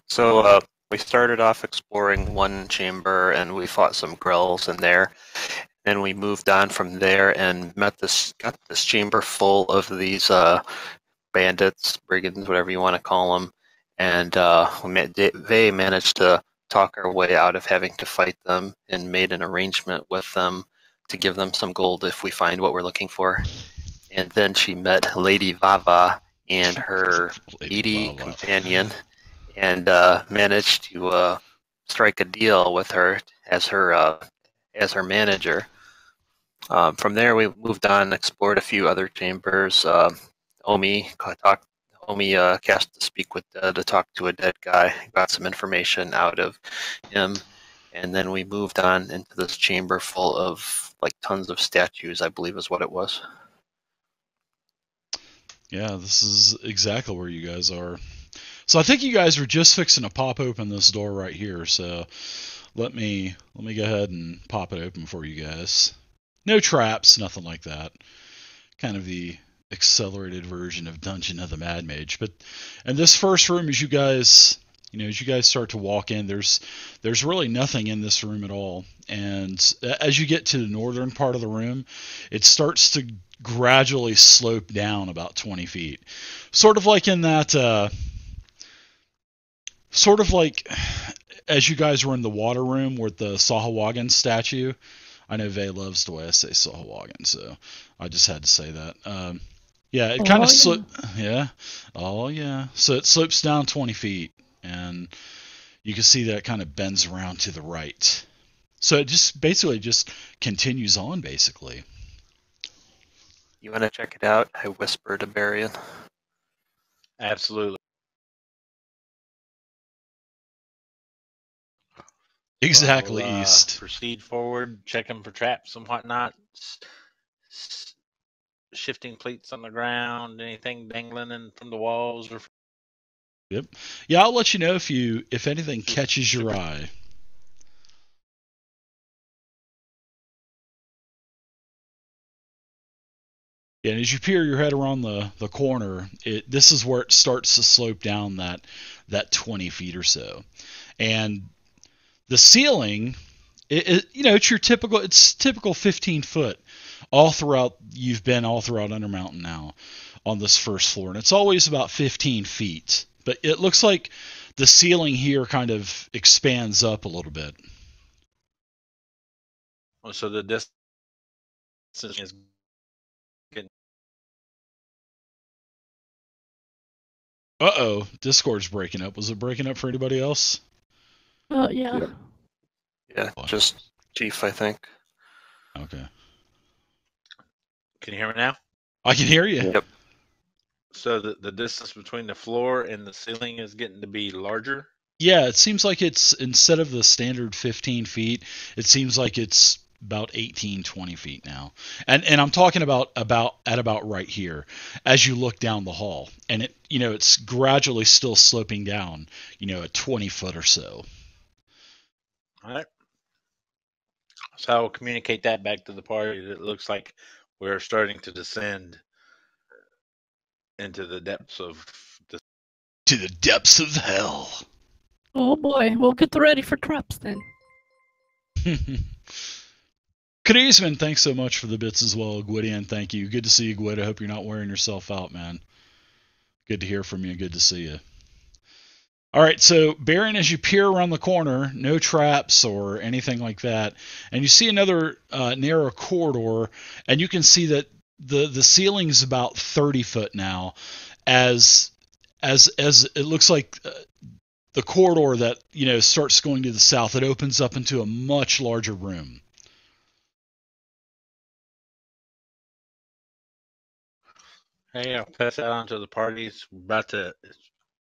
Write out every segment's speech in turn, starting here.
So we started off exploring one chamber, and we fought some grells in there. Then we moved on from there and got this chamber full of these bandits, brigands, whatever you want to call them, and they managed to talk our way out of having to fight them, and made an arrangement with them to give them some gold if we find what we're looking for. And then she met Lady Vava and her needy companion, and managed to strike a deal with her as her manager. From there, we moved on, explored a few other chambers. Omi cast to speak with to talk to a dead guy. Got some information out of him, and then we moved on into this chamber full of like tons of statues, I believe is what it was. Yeah, this is exactly where you guys are. So I think you guys were just fixing to pop open this door right here. So let me go ahead and pop it open for you guys. No traps, nothing like that. Kind of the accelerated version of Dungeon of the Mad Mage. But in this first room, as you guys start to walk in, there's really nothing in this room at all. And as you get to the northern part of the room, it starts to gradually slope down about 20 feet. Sort of like in that, sort of like as you guys were in the water room with the Sahuagin statue. I know Vay loves the way I say Sahuagin, so I just had to say that. Yeah, it kind of yeah. Oh yeah. So it slopes down 20 feet, and you can see that it kind of bends around to the right. So it just basically just continues on, basically. You want to check it out? I whispered to Barian. Absolutely. Exactly, We'll, east. Proceed forward, checking for traps and whatnot. Shifting plates on the ground, anything dangling in from the walls or. Yep. Yeah, I'll let you know if anything catches your eye. Yeah, and as you peer your head around the corner, this is where it starts to slope down that 20 feet or so. And the ceiling, it's your typical 15 foot you've been all throughout Undermountain now on this first floor. And it's always about 15 feet. But it looks like the ceiling here kind of expands up a little bit. So the distance is getting. Uh-oh, Discord's breaking up. Was it breaking up for anybody else? Yeah. Yeah, just Chief, I think. Okay. Can you hear me now? I can hear you. Yep. So the distance between the floor and the ceiling is getting to be larger? Yeah, it seems like it's, instead of the standard 15 feet, it seems like it's about 18, 20 feet now. And I'm talking about right here as you look down the hall. And it's gradually still sloping down, a 20 foot or so. All right. So I will communicate that back to the party. It looks like we're starting to descend into the depths of to the depths of hell. Oh boy, we'll get ready for traps then. Kadizman, thanks so much for the bits as well. Gwydion, thank you. Good to see you, Gwyd. I hope you're not wearing yourself out, man. Good to hear from you. Good to see you. All right, so Baron, as you peer around the corner, no traps or anything like that, and you see another narrow corridor, and you can see that the ceiling's about 30 foot now, as it looks like the corridor that starts going to the south, it opens up into a much larger room. Hey, I'll pass that on to the parties. We're about to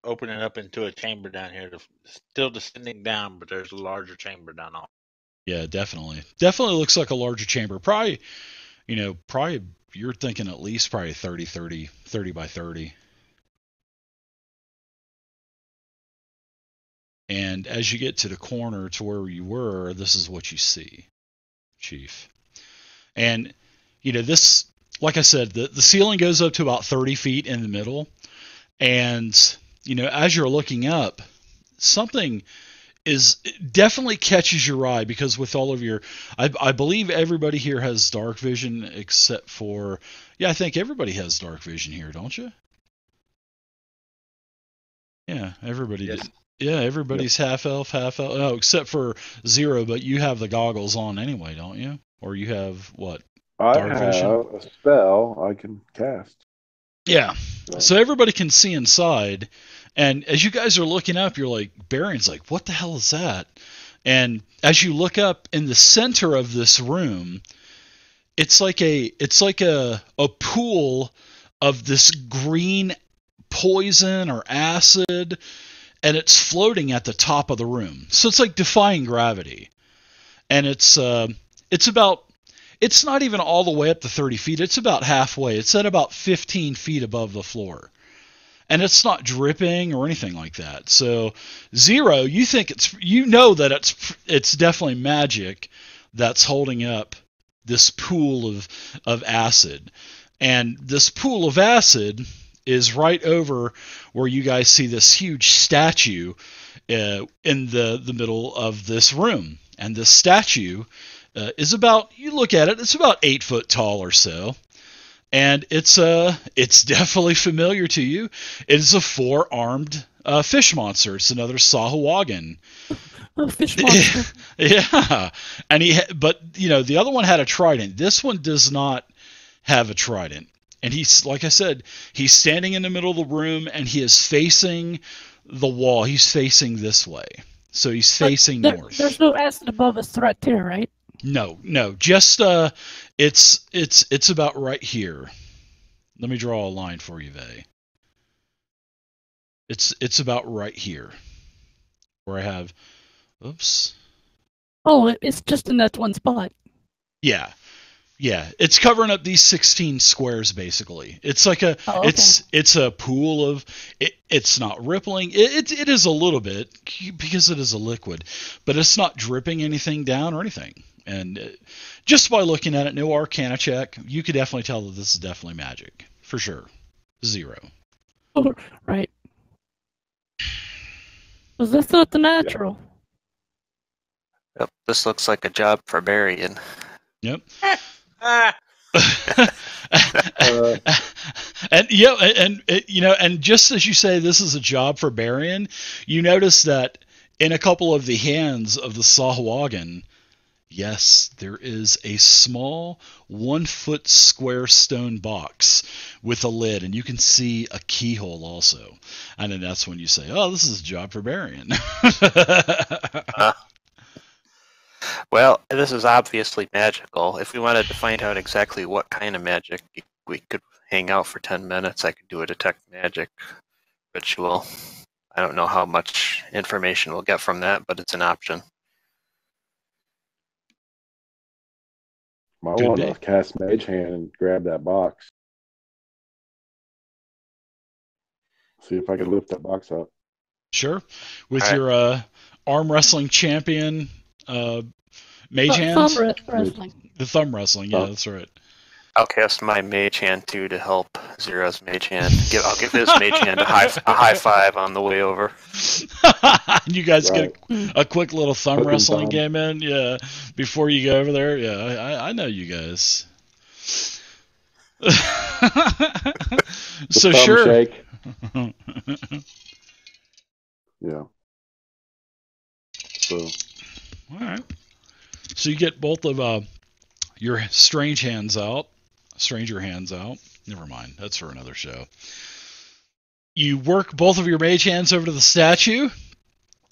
open it up into a chamber down here. Still descending down, but there's a larger chamber down off. Yeah, definitely. Definitely looks like a larger chamber. Probably you're thinking at least probably 30 by 30. And as you get to the corner to where you were, this is what you see, Chief. And, this, like I said, the ceiling goes up to about 30 feet in the middle. And, as you're looking up, something is definitely catches your eye because with all of your, I believe everybody here has dark vision except for, yeah, I think everybody has dark vision here, don't you? Yeah, everybody. Yes. Yeah, everybody's half elf, half elf. Oh, except for Zero, but you have the goggles on anyway, don't you? Or you have what? I Dark vision? have a spell I can cast. Yeah. So everybody can see inside, and as you guys are looking up, you're like, Barion's like, what the hell is that? And as you look up in the center of this room, it's like a pool of this green poison or acid, and it's floating at the top of the room. So it's like defying gravity, and it's about, it's not even all the way up to 30 feet. It's about halfway. It's at about 15 feet above the floor. And it's not dripping or anything like that. So, Zero, you think you know that it's definitely magic that's holding up this pool of acid. And this pool of acid is right over where you guys see this huge statue in the middle of this room. And this statue is about, you look at it, it's about 8 foot tall or so, and it's definitely familiar to you. It is a 4-armed fish monster. It's another Sahuagin. A fish monster. Yeah, and but the other one had a trident. This one does not have a trident, and he's, like I said, he's standing in the middle of the room, and he is facing the wall. He's facing this way, so he's facing north. There's no acid above us right there, right? No, just it's about right here. Let me draw a line for you, Vay. It's about right here, where I have, oops. Oh, it's just in that one spot. Yeah, it's covering up these 16 squares basically. It's like a, Oh, okay. it's a pool of, it's not rippling. It is a little bit because it is a liquid, but it's not dripping anything down or anything. And just by looking at it, no arcana check, you could definitely tell that this is definitely magic. For sure. 0. Oh, right. Because that's not the natural. Yep, this looks like a job for Barian. Yep. Ah, And just as you say this is a job for Barian, you notice that in a couple of the hands of the Sahuagin, yes, there is a small 1-foot square stone box with a lid, and you can see a keyhole also. And then that's when you say, oh, this is a job for Barian. Well, this is obviously magical. If we wanted to find out exactly what kind of magic, we could hang out for 10 minutes. I could do a detect magic ritual. I don't know how much information we'll get from that, but it's an option. Might Could want be. to cast Mage Hand and grab that box. See if I can lift that box up. Sure. With All right. your arm wrestling champion mage hands? Thumb wrestling. The thumb wrestling, yeah, Oh. that's right. I'll cast my mage hand too to help Zero's mage hand. I'll give his mage hand a high five on the way over. And you guys Right. get a quick little thumb Hook and wrestling thumb. game in, yeah, before you go over there. Yeah, I know you guys. The So thumb sure. shake. Yeah. So All right. So you get both of your stranger hands out. Never mind. That's for another show. You work both of your mage hands over to the statue,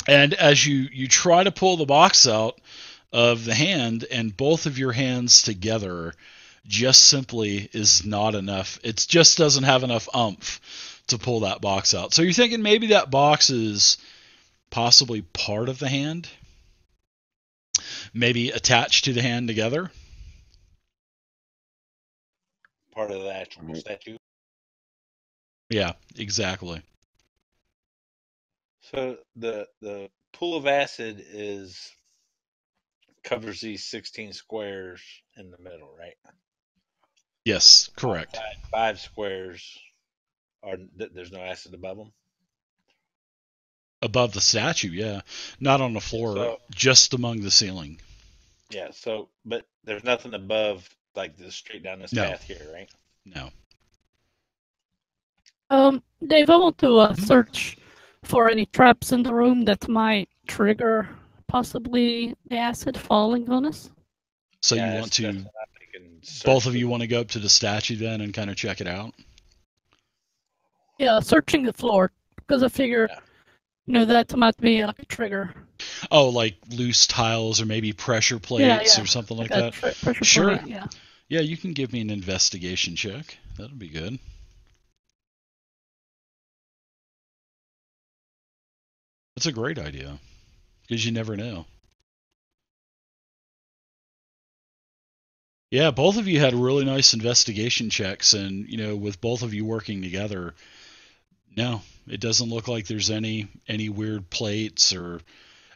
and as you try to pull the box out of the hand, and both of your hands together just simply is not enough. It just doesn't have enough oomph to pull that box out. So you're thinking maybe that box is possibly part of the hand? Maybe attached to the hand together? part of the actual statue. Yeah, exactly. So the pool of acid covers these 16 squares in the middle, right? Yes, correct. Five squares there's no acid above them. Above the statue, yeah. Not on the floor, So- just among the ceiling. Yeah. So, but there's nothing above, like the straight down this No. path here, right? No. Dave, I want to search for any traps in the room that might trigger possibly the acid falling on us. So Yeah, you want that's to, what I'm thinking. both of Search you the- want to go up to the statue then and kind of check it out? Yeah, searching the floor because I figure, Yeah. that might be like a trigger. Oh, like loose tiles or maybe pressure plates yeah. or something like a that? pressure Sure. point, yeah. Yeah, you can give me an investigation check. That'll be good. That's a great idea, because you never know. Yeah, both of you had really nice investigation checks, and with both of you working together, no, it doesn't look like there's any weird plates, or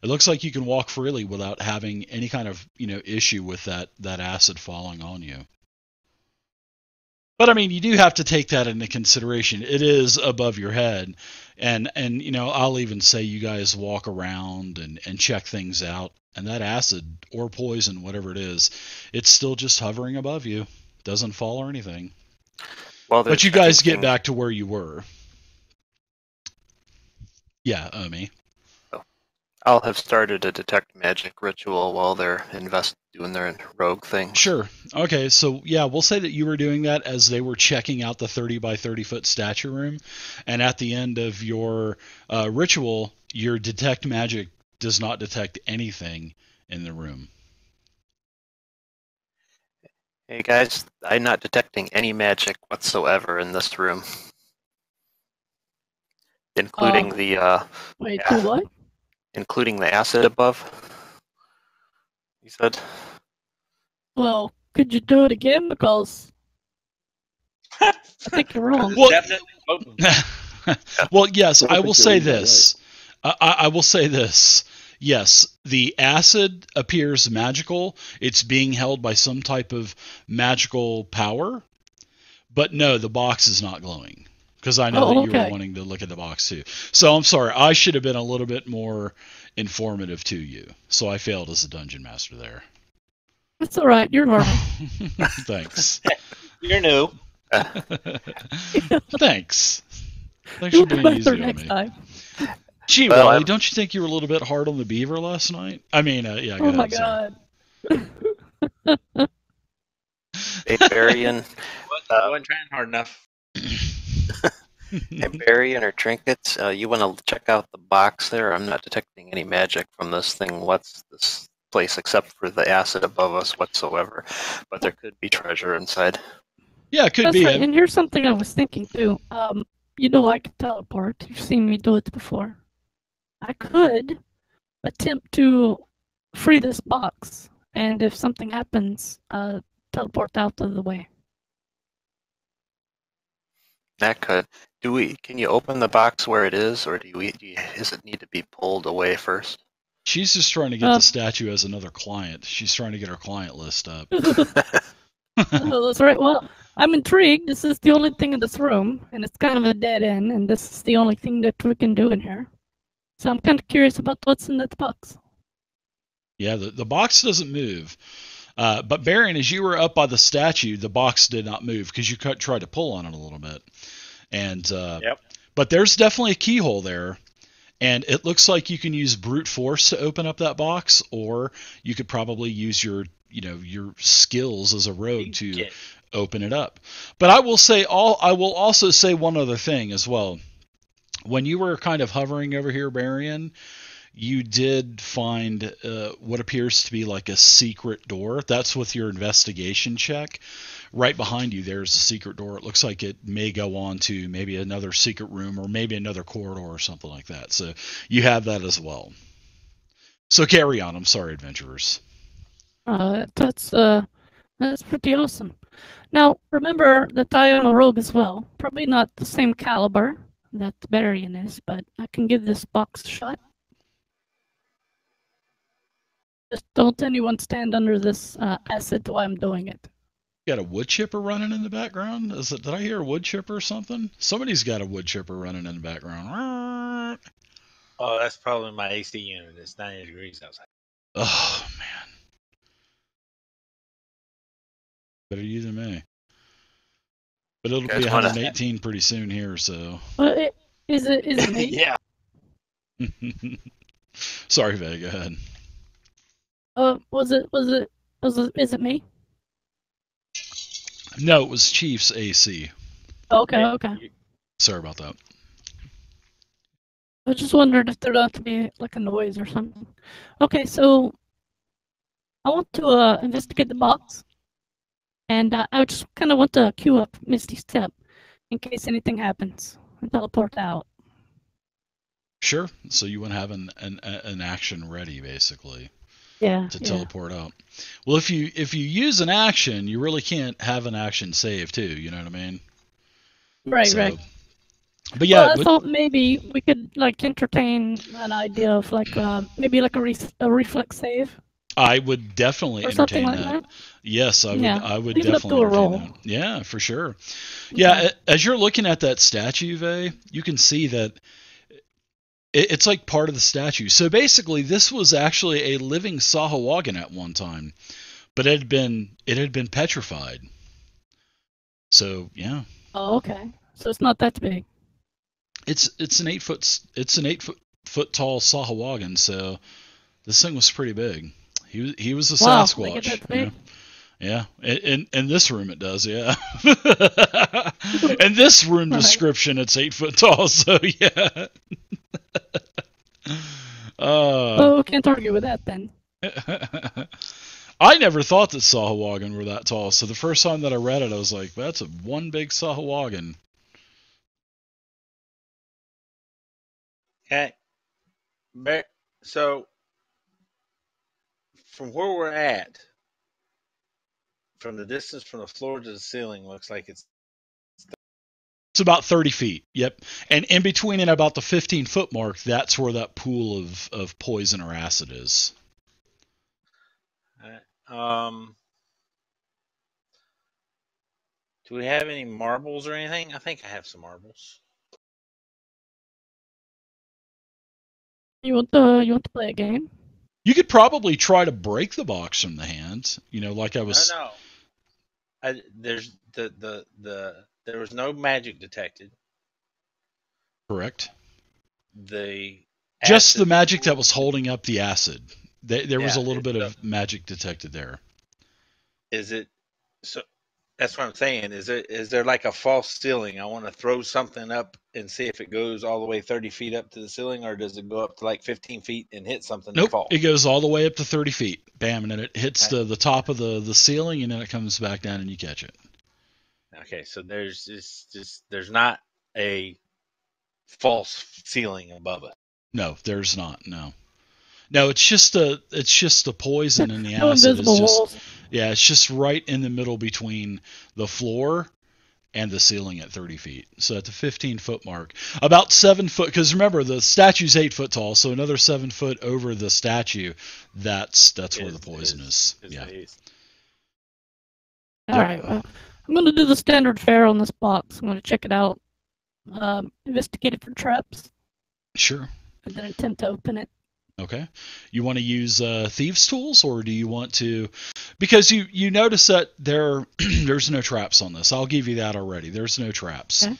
it looks like you can walk freely without having any kind of issue with that acid falling on you. But I mean, you do have to take that into consideration. It is above your head, and I'll even say you guys walk around and check things out, and that acid or poison, whatever it is, it's still just hovering above you, doesn't fall or anything. Well, But you guys get back to where you were. Yeah, Omi. I'll have started a detect magic ritual while they're doing their rogue thing. Sure. Okay, so yeah, we'll say that you were doing that as they were checking out the 30 by 30 foot statue room, and at the end of your ritual, your detect magic does not detect anything in the room. Hey guys, I'm not detecting any magic whatsoever in this room, including Wait, Yeah. do what? including the acid above. You said. Well, could you do it again? Because I think you're wrong. Well, Definitely potent. well, yes, I I think will you're say reading that this. I will say this. Yes, the acid appears magical. It's being held by some type of magical power. But no, the box is not glowing. Because I know Oh, that you were okay. wanting to look at the box too. So I'm sorry. I should have been a little bit more informative to you. So I failed as a dungeon master there. It's all right. You're learning. Thanks. You're new. Thanks. Thanks You'll for be being easy better on next me. time. Gee, Well, Wally, I'm- don't you think you were a little bit hard on the beaver last night? I mean, yeah, go Oh my ahead, sorry. god. Barbarian, I wasn't trying hard enough. barbarian or trinkets. You want to check out the box there? I'm not detecting any magic from this thing. What's this place except for the acid above us whatsoever? But there could be treasure inside. Yeah, it could That's be. right. And here's something I was thinking too. I can teleport. You've seen me do it before. I could attempt to free this box, and if something happens, teleport out of the way. That could. Can you open the box where it is, or does it need to be pulled away first? She's just trying to get the statue as another client. She's trying to get her client list up. Oh, that's right. Well, I'm intrigued. This is the only thing in this room, and it's kind of a dead end, and this is the only thing that we can do in here. So I'm kind of curious about what's in that box. Yeah, the box doesn't move. But Baron, as you were up by the statue, the box did not move because you tried to pull on it a little bit. And Yep. But there's definitely a keyhole there. And it looks like you can use brute force to open up that box, or you could probably use your skills as a rogue to Yeah. open it up. But I will also say one other thing as well. When you were kind of hovering over here, Barian, you did find what appears to be like a secret door. That's with your investigation check. Right behind you, there's a secret door. It looks like it may go on to maybe another secret room or maybe another corridor or something like that. So you have that as well. So carry on. I'm sorry, adventurers. That's pretty awesome. Now, remember that I am a rogue as well. Probably not the same caliber that the Barian is, but I can give this box a shot. Just don't anyone stand under this acid while I'm doing it. Got a wood chipper running in the background? Did I hear a wood chipper or something? Somebody's got a wood chipper running in the background. Oh, that's probably my AC unit. It's 90 degrees outside. Oh man, better you than me. But it'll Guys be wanna- 118 pretty soon here, so. But is it me? Yeah. Sorry, Vega. Go ahead. Is it me? No, it was Chief's AC. Okay, okay. Sorry about that. I was just wondering if there'd have to be like a noise or something. Okay, so I want to investigate the box, and I just kind of want to queue up Misty Step in case anything happens and teleport out. Sure. So you want to have an action ready, basically, Yeah. to yeah. teleport out. Well, if you use an action, you really can't have an action save too. You know what I mean? Right, So- right. But yeah, Well, I thought maybe we could like entertain an idea of like maybe like a reflex save I would definitely or something entertain like that. that. Yes, I would. Yeah. I would Leave it up definitely to a entertain roll. that. Yeah, for sure. Yeah, as you're looking at that statue, Vey, you can see that it's like part of the statue. So basically, this was actually a living Sahuagin at one time, but it had been petrified. So yeah, Oh, okay. So it's not that big. it's an 8 foot tall Sahuagin. So this thing was pretty big. He was a Wow, Sasquatch. they get that big? Yeah. In this room it does, yeah. In this room Right. description, it's 8 foot tall, so yeah. Oh, can't argue with that then. I never thought that Sahuagin were that tall, so the first time that I read it, I was like, that's one big Sahuagin. Okay. So, from where we're at, from the distance from the floor to the ceiling, looks like it's It's about 30 feet, yep. And in between and about the 15-foot mark, that's where that pool of poison or acid is. Do we have any marbles or anything? I think I have some marbles. You want to play a game? You could probably try to break the box from the hand, like I was... No. There's there was no magic detected. Correct. Just the magic that was holding up the acid. There was a Yeah, little bit it's of magic detected there. Is it so? That's what I'm saying. Is there like a false ceiling? I want to throw something up and see if it goes all the way 30 feet up to the ceiling, or does it go up to like 15 feet and hit something and Nope, fall? it goes all the way up to 30 feet. Bam, and then it hits Okay. the top of the ceiling, and then it comes back down and you catch it. Okay, so there's not a false ceiling above it. No, there's not. No, it's just the poison and the No acid. invisible walls. Yeah, it's just right in the middle between the floor and the ceiling at 30 feet. So at the 15-foot mark, about 7 foot, because remember the statue's 8 foot tall, so another 7 foot over the statue, that's where the poison is. Yeah. All right. Well, I'm going to do the standard fare on this box. I'm going to check it out, investigate it for traps, Sure. and then attempt to open it. Okay. You want to use thieves' tools, or do you want to? Because you notice that there's no traps on this. I'll give you that already. There's no traps. Okay.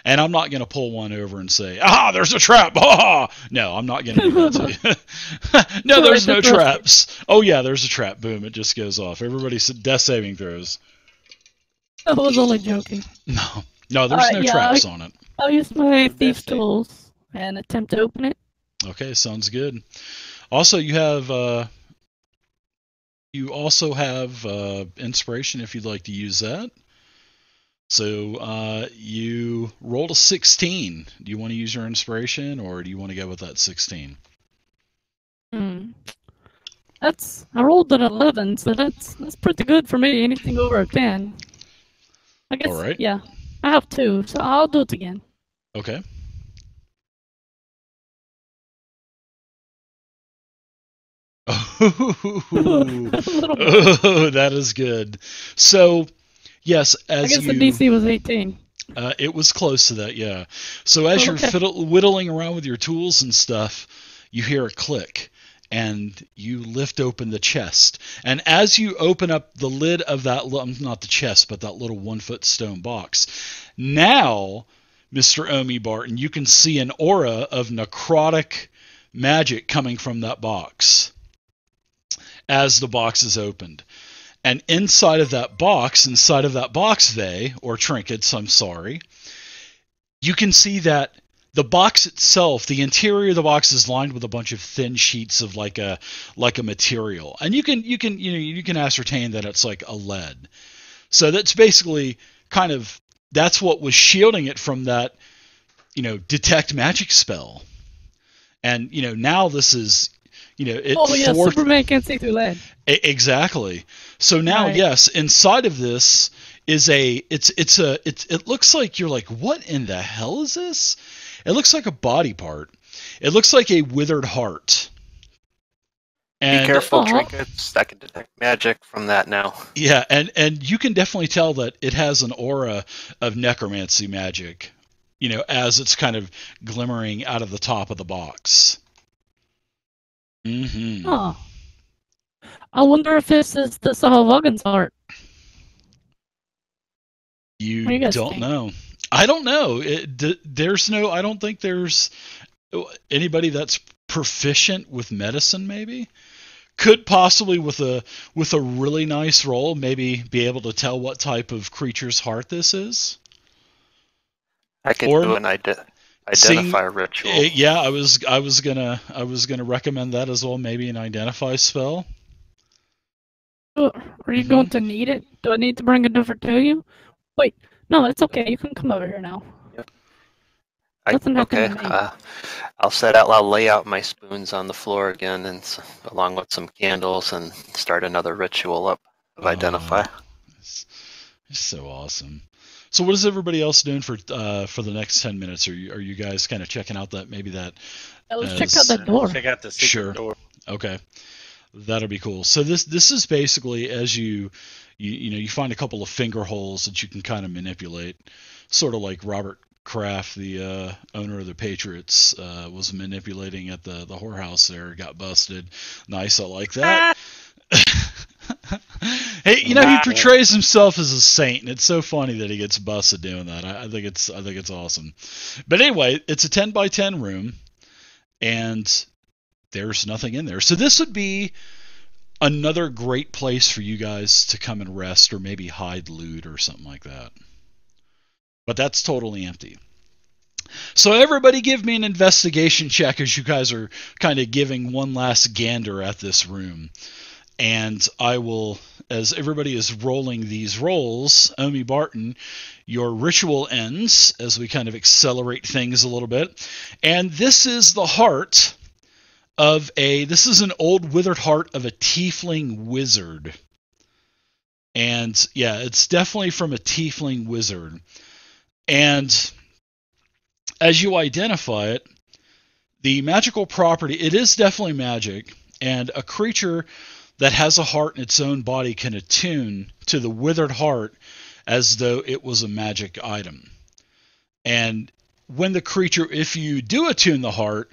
And I'm not going to pull one over and say, "Ah, there's a trap!" Ah! No, I'm not going to do that to you. No, there's no traps. Oh yeah, there's a trap. Boom! It just goes off. Everybody's death saving throws. I was only joking. No, there's no traps on it. I'll use my thieves' tools and attempt to open it. Okay, sounds good. Also, you also have inspiration if you'd like to use that. So you rolled a 16. Do you want to use your inspiration, or do you want to go with that 16? I rolled an 11, so that's pretty good for me. Anything over a 10. I guess. All right. Yeah, I have 2, so I'll do it again. Okay. Oh, that is good. So, yes, I guess the DC was 18. It was close to that, yeah. So as you're whittling around with your tools and stuff, you hear a click, and you lift open the chest. And as you open up the lid of that, not the chest, but that little 1-foot stone box, now, Mr. Omi Barton, you can see an aura of necrotic magic coming from that box as the box is opened. And inside of that box vey, or trinkets, I'm sorry, you can see that the box itself, the interior of the box is lined with a bunch of thin sheets of like a material. And you can ascertain that it's like a lead. So that's basically that's what was shielding it from that, detect magic spell. And, now this is, Superman can't see through lead. Exactly. So now, right. Yes, inside of this is it looks like you're like, what in the hell is this? It looks like a body part. It looks like a withered heart. And, be careful, trinkets. That can detect magic from that now. Yeah, and you can definitely tell that it has an aura of necromancy magic, as it's kind of glimmering out of the top of the box. Mm-hmm. Oh. I wonder if this is the Sahuagin heart. You don't know. I don't know. I don't think there's anybody that's proficient with medicine, maybe. Could possibly with a really nice roll, maybe be able to tell what type of creature's heart this is. I could do an identify ritual. Yeah, I was gonna recommend that as well. Maybe an identify spell. Are you going to need it? Do I need to bring it over to you? Wait, no, it's okay. You can come over here now. Yep. Okay. I'll lay out my spoons on the floor again, and along with some candles, and start another ritual up of identify. It's so awesome. So what is everybody else doing for the next 10 minutes? Are you guys kind of checking out that? Let's check out that door. Check out the secret door. Okay. That'll be cool. So this is basically as you find a couple of finger holes that you can kind of manipulate, sort of like Robert Kraft, the owner of the Patriots, was manipulating at the whorehouse there, got busted. Nice, I like that. Hey, he portrays himself as a saint, and it's so funny that he gets busted doing that. I think it's awesome. But anyway, it's a 10 by 10 room, and there's nothing in there. So this would be another great place for you guys to come and rest, or maybe hide loot or something like that. But that's totally empty. So everybody give me an investigation check as you guys are kind of giving one last gander at this room. And I will, as everybody is rolling these rolls, Omi Barton, your ritual ends as we kind of accelerate things a little bit. And this is the heart this is an old withered heart of a tiefling wizard. And yeah, it's definitely from a tiefling wizard. And as you identify it, the magical property, it is definitely magic, and a creature that has a heart in its own body can attune to the withered heart as though it was a magic item. And when the creature, if you do attune the heart,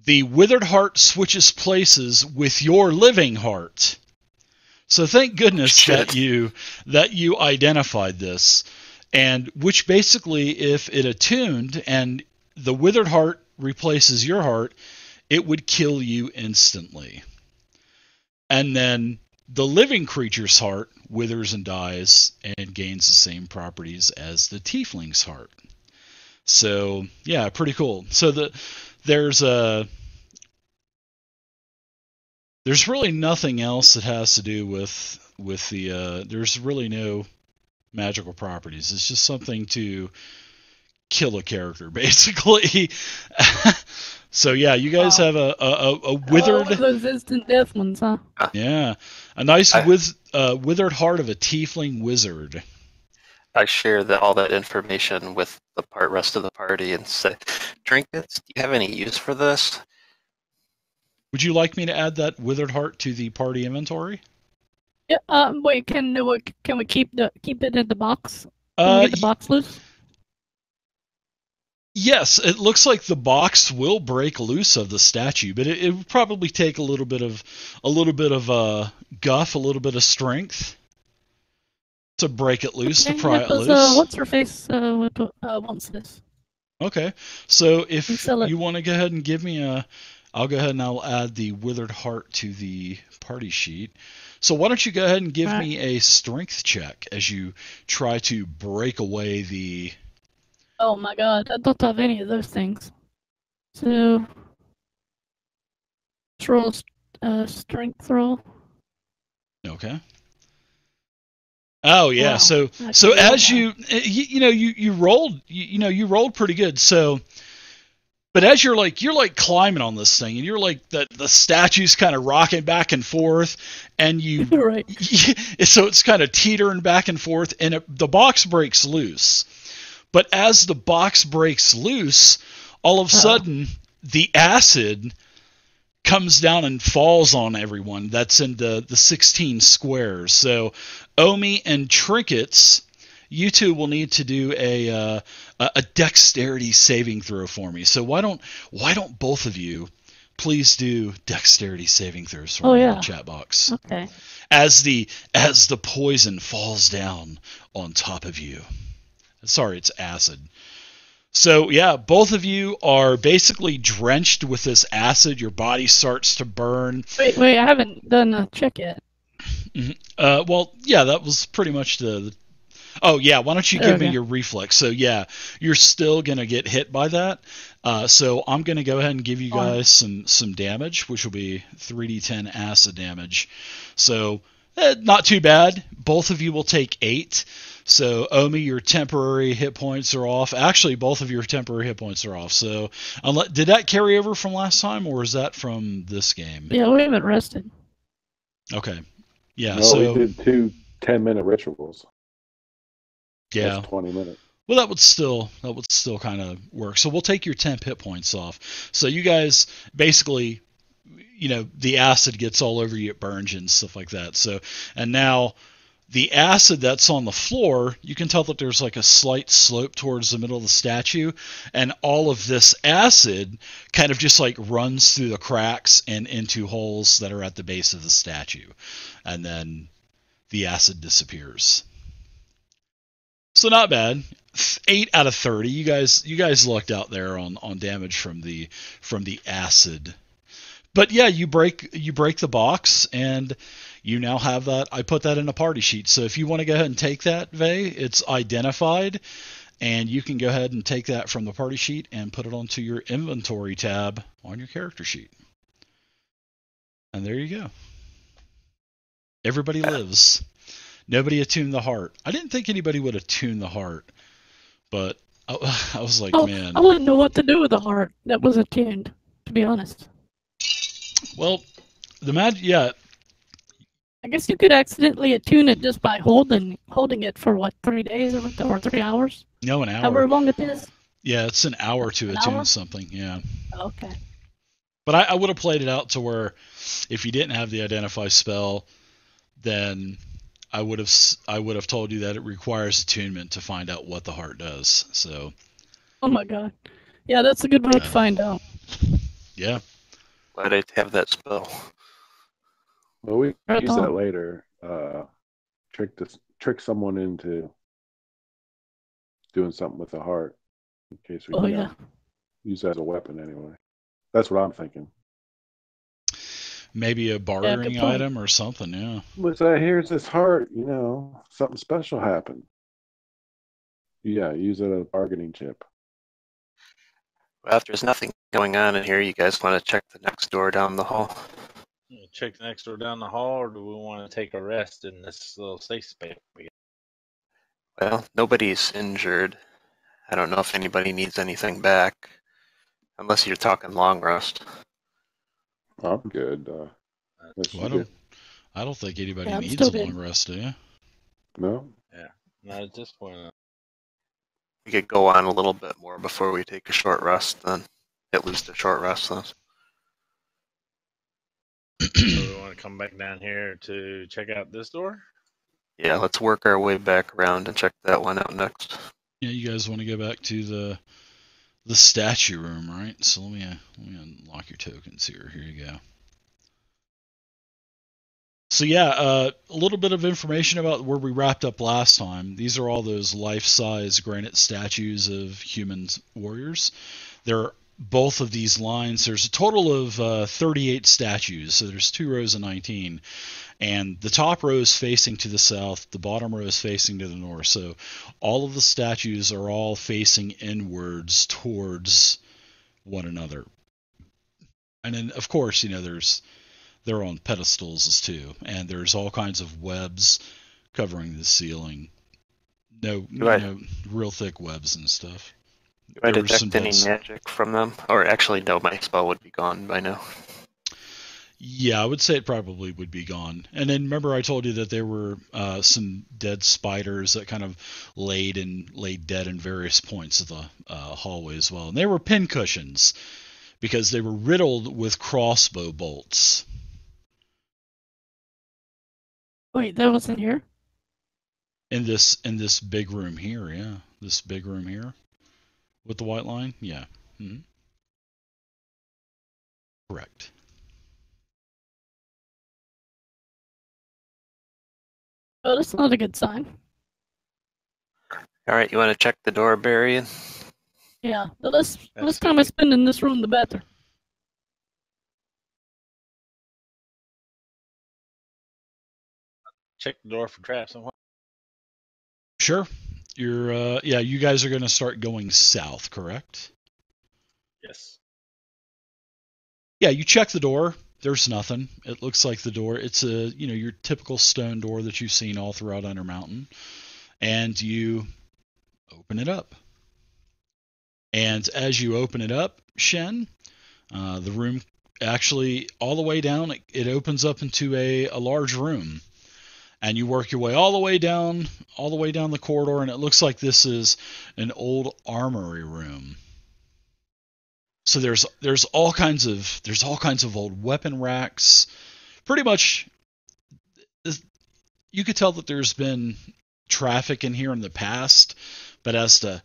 the withered heart switches places with your living heart. So thank goodness that you identified this. And which basically, if it attuned and the withered heart replaces your heart, it would kill you instantly. And then the living creature's heart withers and dies and gains the same properties as the tiefling's heart. So yeah, pretty cool. So there's really nothing else that has to do with the there's really no magical properties. It's just something to kill a character, basically. So yeah, you guys have a withered. Those instant death ones, huh? Yeah, a nice withered heart of a tiefling wizard. I share all that information with the rest of the party and say, "Trinkets, do you have any use for this?" Would you like me to add that withered heart to the party inventory? Yeah. Wait. Can we keep it in the box? Can we get the box loose? Yes, it looks like the box will break loose of the statue, but it would probably take a little bit of guff, a little bit of strength to break it loose, to Okay, pry yeah, it because loose. what's her face wants this. Okay, so And if sell it. you want to go ahead and give me I'll go ahead and I'll add the withered heart to the party sheet. So why don't you go ahead and give me a strength check as you try to break away the... Oh my god, I don't have any of those things. So, let's roll strength roll. Okay. Oh yeah, Wow. so as you rolled you rolled pretty good. So, but as you're like climbing on this thing, and you're like the statue's kind of rocking back and forth, and you Right. so it's kind of teetering back and forth, and the box breaks loose. But as the box breaks loose, all of a sudden the acid comes down and falls on everyone that's in the 16 squares. So Omi and Trinkets, you two will need to do a dexterity saving throw for me. So why don't both of you please do dexterity saving throws for me in the chat box. Okay. As the poison falls down on top of you. Sorry, it's acid. So yeah, both of you are basically drenched with this acid. Your body starts to burn. Wait, I haven't done a check yet. Well, yeah, that was pretty much the... Oh yeah, why don't you give me your reflex? So yeah, you're still gonna get hit by that. So I'm gonna go ahead and give you guys some damage, which will be 3d10 acid damage. So not too bad. Both of you will take 8. So, Omi, your temporary hit points are off. Actually, both of your temporary hit points are off. So, did that carry over from last time, or is that from this game? Yeah, we haven't rested. Okay. Yeah, no, we did 2 10-minute rituals. Yeah. That's 20 minutes. Well, that would still kind of work. So we'll take your 10 hit points off. So you guys basically, the acid gets all over you, it burns you and stuff like that. So, and now the acid that's on the floor, you can tell that there's like a slight slope towards the middle of the statue, and all of this acid kind of just like runs through the cracks and into holes that are at the base of the statue, and then the acid disappears. So not bad. 8 out of 30. You guys lucked out there on damage from the acid. But yeah, you break the box, and you now have that. I put that in a party sheet. So if you want to go ahead and take that, Vey, it's identified, and you can go ahead and take that from the party sheet and put it onto your inventory tab on your character sheet. And there you go. Everybody lives. Nobody attuned the heart. I didn't think anybody would attune the heart, but I was like, man. I wouldn't know what to do with the heart that was attuned, to be honest. Well, yeah. I guess you could accidentally attune it just by holding it for what, 3 days or 3 hours? No, an hour. However long it is. Yeah, it's an hour to attune something. Yeah. Okay. But I would have played it out to where if you didn't have the identify spell, then I would have told you that it requires attunement to find out what the heart does. So. Oh my god. Yeah, that's a good way to find out. Yeah. Glad I have that spell. Well, we can use that later. Trick someone into doing something with the heart, in case we can use that as a weapon anyway. That's what I'm thinking. Maybe a bartering item or something, yeah. What's that? Here's this heart, something special happened. Yeah, use it as a bargaining chip. Well, if there's nothing going on in here, you guys want to check the next door down the hall? Check the next door down the hall, or do we want to take a rest in this little safe space? Well, nobody's injured. I don't know if anybody needs anything back, unless you're talking long rest. I'm good. I don't think anybody needs a long rest, do you? No? Yeah, not at this point. We could go on a little bit more before we take a short rest, then. At least a short rest, then. So we want to come back down here to check out this door? Yeah, let's work our way back around and check that one out next. Yeah, you guys want to go back to the statue room, right? So let me unlock your tokens here. Here you go. So yeah, a little bit of information about where we wrapped up last time. These are all those life-size granite statues of human warriors. They're both of these lines. There's a total of 38 statues, so there's 2 rows of 19. And the top row is facing to the south, the bottom row is facing to the north. So all of the statues are all facing inwards towards one another. And then, of course, they're on pedestals too, and there's all kinds of webs covering the ceiling. No, real thick webs and stuff. Do I detect any magic from them? Or actually, no, my spell would be gone by now. Yeah, I would say it probably would be gone. And then remember I told you that there were some dead spiders that kind of laid dead in various points of the hallway as well. And they were pincushions because they were riddled with crossbow bolts. Wait, that wasn't here? In this big room here, yeah. This big room here with the white line? Yeah. Mm-hmm. Correct. Oh, that's not a good sign. All right, you want to check the door, Barry? Yeah, the less time I spend in this room, the better. Check the door for traps and what? Sure. You guys are going to start going south, correct? Yes. Yeah, you check the door. There's nothing. It looks like the door. It's your typical stone door that you've seen all throughout Undermountain. And you open it up. And as you open it up, Shen, the room actually all the way down, it opens up into a large room. And you work your way all the way down the corridor, and it looks like this is an old armory room. So there's all kinds of old weapon racks. Pretty much, you could tell that there's been traffic in here in the past, but as to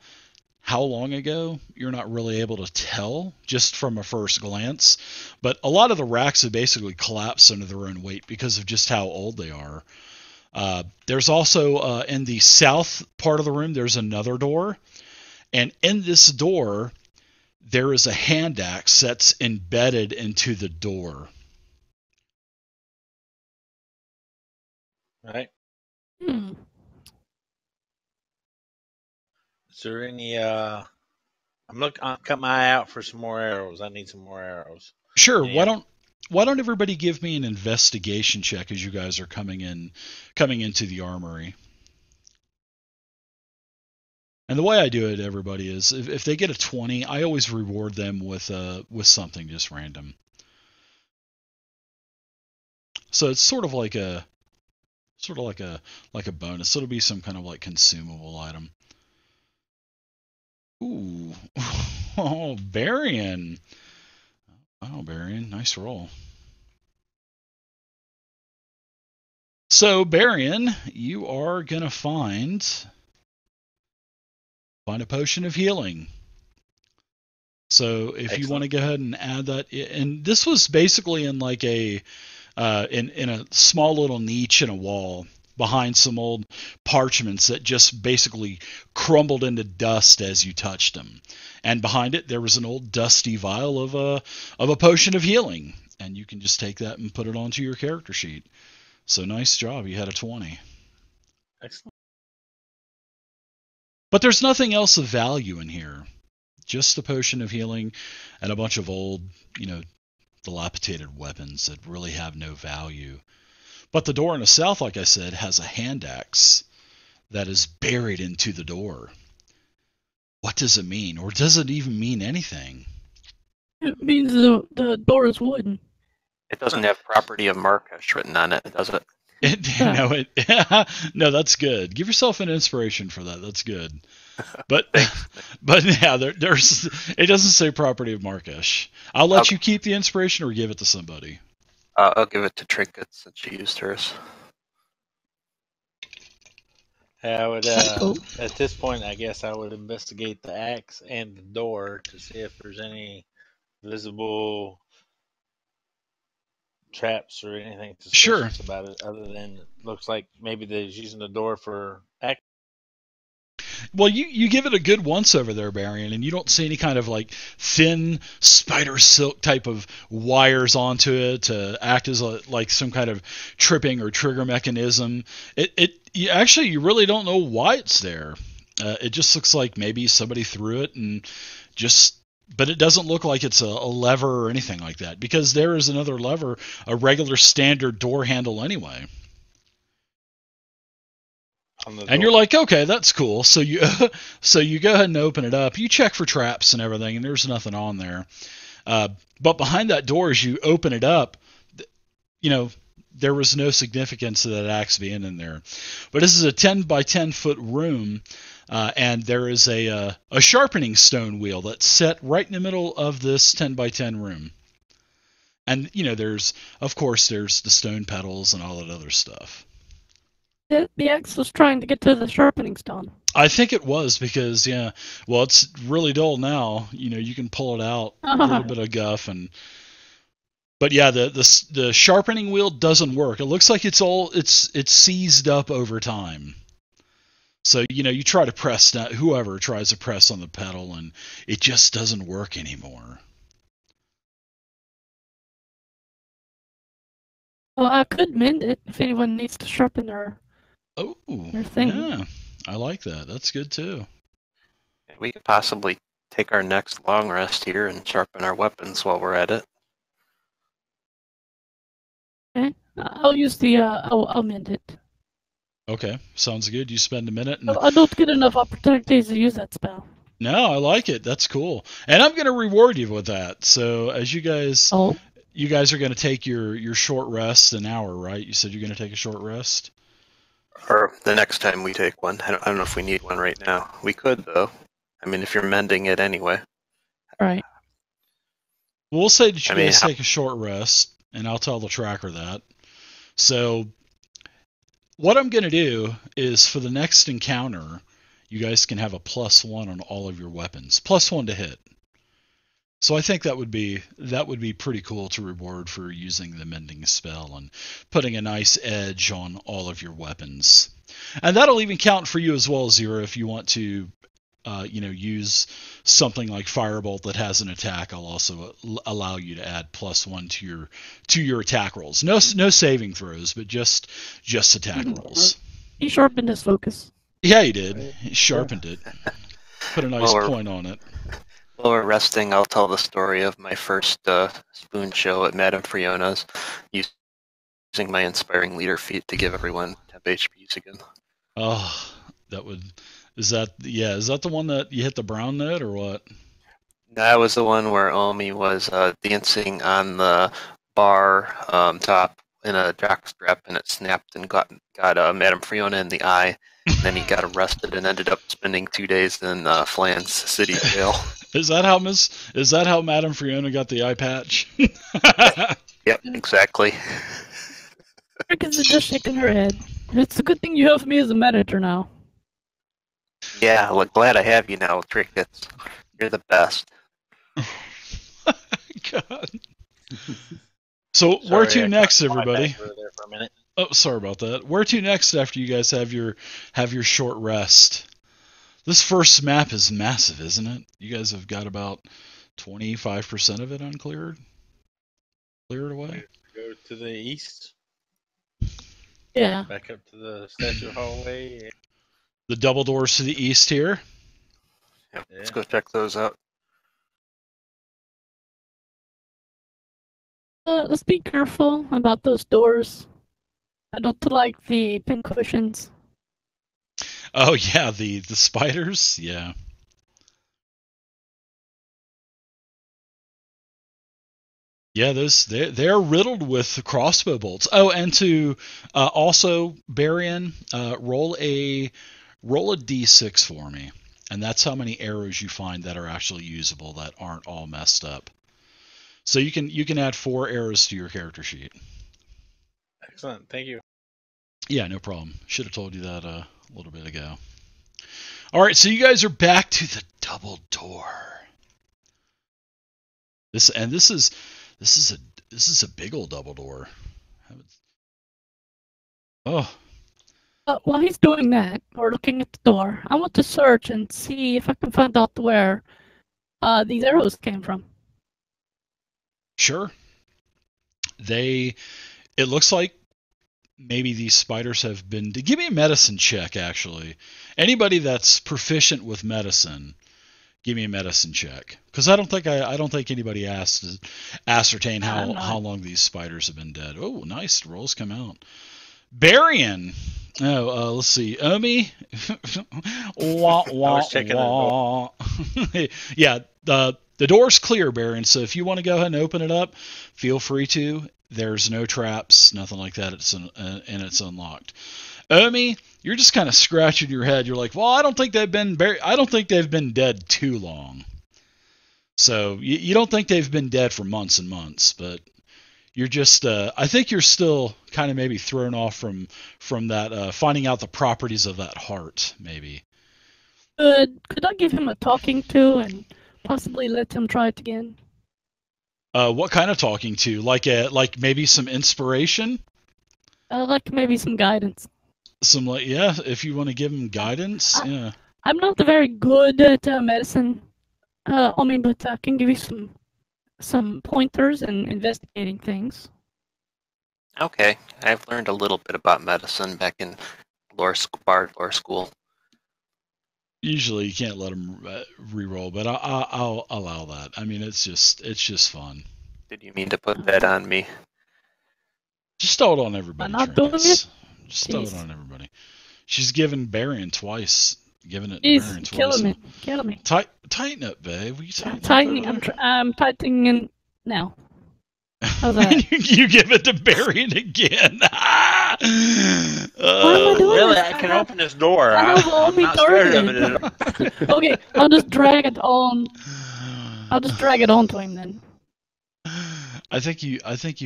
how long ago, you're not really able to tell just from a first glance. But a lot of the racks have basically collapsed under their own weight because of just how old they are. There's also, in the south part of the room, there's another door. And in this door, there is a hand axe that's embedded into the door. All right. Hmm. Is there any? I'll cut my eye out for some more arrows. I need some more arrows. Sure. Yeah. Why don't everybody give me an investigation check as you guys are coming into the armory? And the way I do it, everybody, is if they get a 20, I always reward them with something just random. So it's sort of like a bonus. So it'll be some kind of like consumable item. Ooh, oh, Barian. Oh, Barian, nice roll. So, Barian, you are gonna find a potion of healing. So, if Excellent. you want to go ahead and add that, and this was basically in like in a small little niche in a wall behind some old parchments that just basically crumbled into dust as you touched them. And behind it, there was an old dusty vial of a potion of healing. And you can just take that and put it onto your character sheet. So nice job. You had a 20. Excellent. But there's nothing else of value in here. Just the potion of healing and a bunch of old, dilapidated weapons that really have no value. But the door in the south, like I said, has a hand axe that is buried into the door. What does it mean? Or does it even mean anything? It means the door is wooden. It doesn't have property of Markesh written on it, does it? No, that's good. Give yourself an inspiration for that. That's good. But yeah, there's it doesn't say property of Markesh. I'll let you keep the inspiration or give it to somebody. I'll give it to Trinket since she used hers. I would, Cool. at this point, I guess I would investigate the axe and the door to see if there's any visible traps or anything Sure. suspicious about it, other than it looks like maybe they're using the door for act. Well, you give it a good once over there, Barian, and you don't see any kind of like thin spider silk type of wires onto it to act as like some kind of tripping or trigger mechanism. You really don't know why it's there. It just looks like maybe somebody threw it and just. But it doesn't look like it's a lever or anything like that, because there is another lever, a regular standard door handle anyway. And you're like, okay, that's cool. So you go ahead and open it up. You check for traps and everything, and there's nothing on there. But behind that door, as you open it up, there was no significance to that axe being in there. But this is a 10 by 10 foot room, and there is a sharpening stone wheel that's set right in the middle of this 10 by 10 room. And there's the stone petals and all that other stuff. The axe was trying to get to the sharpening stone. I think it was because, it's really dull now. You can pull it out, a little bit of guff, but yeah, the sharpening wheel doesn't work. It looks like it's seized up over time. So you try to press that. Whoever tries to press on the pedal, and it just doesn't work anymore. Well, I could mend it if anyone needs to sharpen their thing. Yeah, I like that. That's good too. We could possibly take our next long rest here and sharpen our weapons while we're at it. Okay, I'll use the. I'll mend it. Okay, sounds good. You spend a minute. I don't get enough opportunities to use that spell. No, I like it. That's cool. And I'm going to reward you with that. So as you guys are going to take your short rest, an hour, right? You said you're going to take a short rest? Or the next time we take one. I don't know if we need one right now. We could, though. I mean, if you're mending it anyway. Right. We'll say that you guys take a short rest, and I'll tell the tracker that. So what I'm going to do is for the next encounter, you guys can have a +1 on all of your weapons. +1 to hit. So I think that would be pretty cool to reward for using the mending spell and putting a nice edge on all of your weapons. And that'll even count for you as well, Zero, if you want to use something like Firebolt that has an attack. I'll also allow you to add +1 to your attack rolls. No saving throws, but just attack rolls. He sharpened his focus. Yeah, he did. He sharpened it. Put a nice point on it. While we're resting, I'll tell the story of my first spoon show at Madame Friona's, using my inspiring leader feat to give everyone 10 HPs again. Oh, is that the one that you hit the brown note or what? That was the one where Omi was dancing on the bar top in a jockstrap, and it snapped and got Madame Friona in the eye. And then he got arrested and ended up spending 2 days in Flan's city jail. Is that how Madame Friona got the eye patch? Yep, exactly. Rick is just shaking her head. It's a good thing you have me as a manager now. Yeah, well, glad I have you now, Trickets. You're the best. God. So where to next, everybody? There for a minute. Oh, sorry about that. Where to next after you guys have your short rest? This first map is massive, isn't it? You guys have got about 25% of it uncleared. Cleared away. Go to the east. Yeah. Back up to the statue hallway. The double doors to the east here. Yep, yeah. Let's go check those out. Let's be careful about those doors. I don't like the pincushions. Oh yeah, the spiders, yeah. Yeah, they're riddled with crossbow bolts. Oh, and to also, Barian, roll a d6 for me, and that's how many arrows you find that are actually usable, that aren't all messed up. So you can add 4 arrows to your character sheet. Excellent, thank you. Yeah, no problem. Should have told you that ago. All right, so you guys are back to the double door. This is a big old double door. Oh. While he's doing that, or looking at the door, I want to search and see if I can find out where these arrows came from. Sure. It looks like maybe these spiders have been. Give me a medicine check, actually. Anybody that's proficient with medicine, give me a medicine check. Because I don't think anybody asked to ascertain how long these spiders have been dead. Oh, nice rolls come out. Barian. Oh, let's see. Omi. Wah, wah, I was checking wah. Yeah, the door's clear, Barian. So if you want to go ahead and open it up, feel free to. There's no traps, nothing like that. It's unlocked. Omi, you're just kind of scratching your head. You're like, well, I don't think they've been dead too long. So you don't think they've been dead for months and months, but you're just, I think you're still kind of maybe thrown off from that, finding out the properties of that heart, maybe. Could I give him a talking to and possibly let him try it again? What kind of talking to? Like maybe some inspiration? Like maybe some guidance. Yeah, if you want to give him guidance, yeah. I'm not very good at medicine, but I can give you some pointers and investigating things. Okay, I've learned a little bit about medicine back in Bard lore school. Usually you can't let them re-roll, but I'll allow that. I mean, it's just fun. Did you mean to put that on me? Just throw it on everybody. I'm not doing it. Just throw it on everybody. She's given Barian twice. Giving it He's Barian twice. killing me. Tighten up, babe. Will you tighten up? I'm tightening in now. How's that? You give it to Barian again. What am I doing? Really, I can open this door. I'm not scared of it. Okay, I'll just drag it on. I'll just drag it onto him then. I think you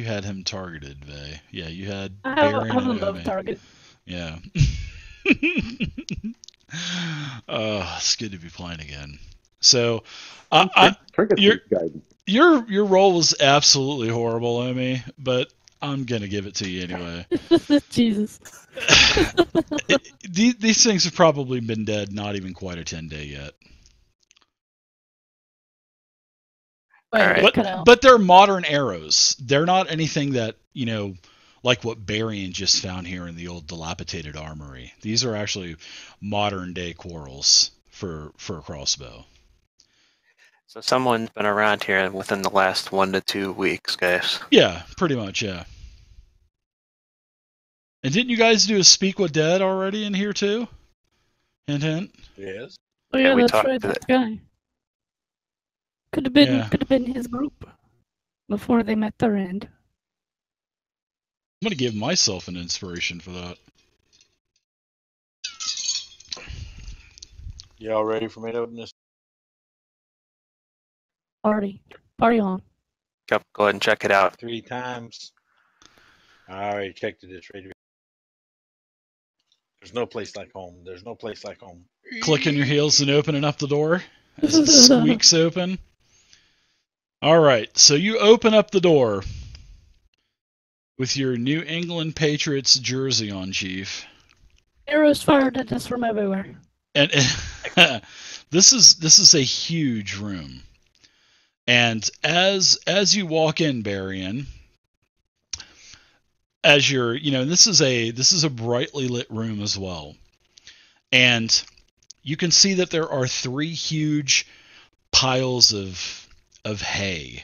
had him targeted, Vay. Yeah, you had. I have a love target. Yeah. It's good to be playing again. So, your role was absolutely horrible, Omi, but I'm gonna give it to you anyway. Jesus. These things have probably been dead not even quite a 10-day yet. But they're modern arrows. They're not anything that, like what Barian just found here in the old dilapidated armory. These are actually modern day quarrels for a crossbow. So someone's been around here within the last 1 to 2 weeks, guys. Yeah, pretty much, yeah. And didn't you guys do a Speak with Dead already in here too? Hint, hint. Yes. Oh yeah, that's right. That guy. Could have been his group before they met their end. I'm gonna give myself an inspiration for that. Y'all ready for me to open this? Party on. Go ahead and check it out. 3 times. I already checked it. It's ready. There's no place like home. There's no place like home. Clicking your heels and opening up the door as it squeaks open. All right, so you open up the door with your New England Patriots jersey on, Chief. Arrows fired at us from everywhere. And this is a huge room. And as you walk in, Barian, as you're, this is a brightly lit room as well. And you can see that there are 3 huge piles of hay.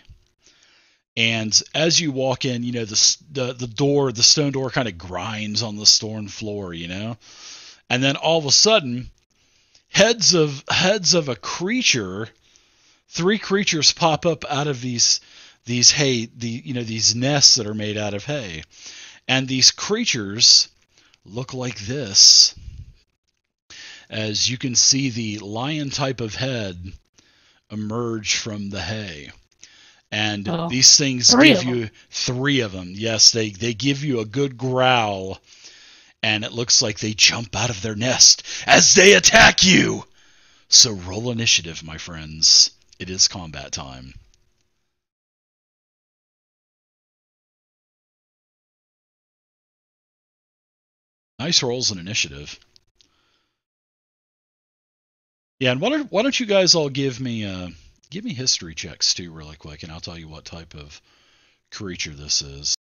And as you walk in, the stone door kind of grinds on the stone floor, And then all of a sudden, heads of a creature, 3 creatures pop up out of these hay, these nests that are made out of hay. And these creatures look like this. As you can see the lion type of head emerge from the hay. And these things give you 3 of them. Yes, they give you a good growl. and it looks like they jump out of their nest as they attack you. So roll initiative, my friends. It is combat time. Nice rolls in initiative. Yeah, and why don't you guys all give me history checks too, really quick, and I'll tell you what type of creature this is.